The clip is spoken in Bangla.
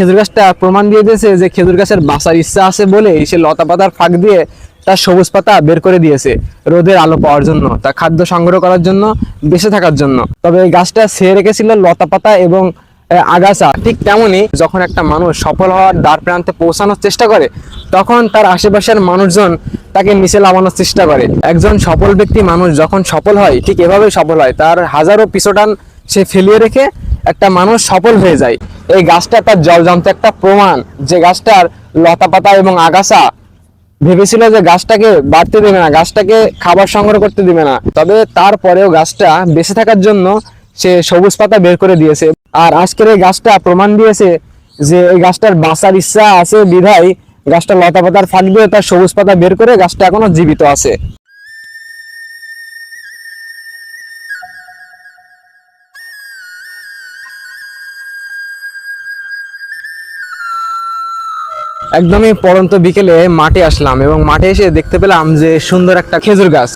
খেজুর গাছটা প্রমাণ দিয়ে দিয়েছে যে খেজুর গাছের বাঁচার ইচ্ছা আছে বলে সে লতা পাতার ফাঁক দিয়ে তার সবুজ পাতা বের করে দিয়েছে রোদের আলো পাওয়ার জন্য, তার খাদ্য সংগ্রহ করার জন্য, বেঁচে থাকার জন্য। তবে এই গাছটা ছেয়ে রেখেছিল লতা পাতা এবং আগাছা। ঠিক তেমনই যখন একটা মানুষ সফল হওয়ার দ্বার প্রান্তে পৌঁছানোর চেষ্টা করে, তখন তার আশেপাশের মানুষজন তাকে নিচে নামানোর চেষ্টা করে। একজন সফল ব্যক্তি মানুষ যখন সফল হয়, ঠিক এভাবেই সফল হয়। তার হাজারো পিছটান সে ফেলিয়ে রেখে একটা মানুষ সফল হয়ে যায়। এই গাছটা তার জলজান্ত একটা প্রমাণ যে গাছটার লতা পাতা এবং আগাছা ভেবেছিল যে গাছটাকে বাড়তে দেবে না, গাছটাকে খাবার সংগ্রহ করতে দিবে না, তবে তারপরেও গাছটা বেঁচে থাকার জন্য সে সবুজ পাতা বের করে দিয়েছে। আর আজকের এই গাছটা প্রমাণ দিয়েছে যে এই গাছটার বাঁচার ইচ্ছা আছে বিধায় গাছটা লতা পাতার ফাঁক দিয়ে তার সবুজ পাতা বের করে গাছটা এখনো জীবিত আছে। একদমই পড়ন্ত বিকেলে মাঠে আসলাম এবং মাঠে এসে দেখতে পেলাম যে সুন্দর একটা খেজুর গাছ।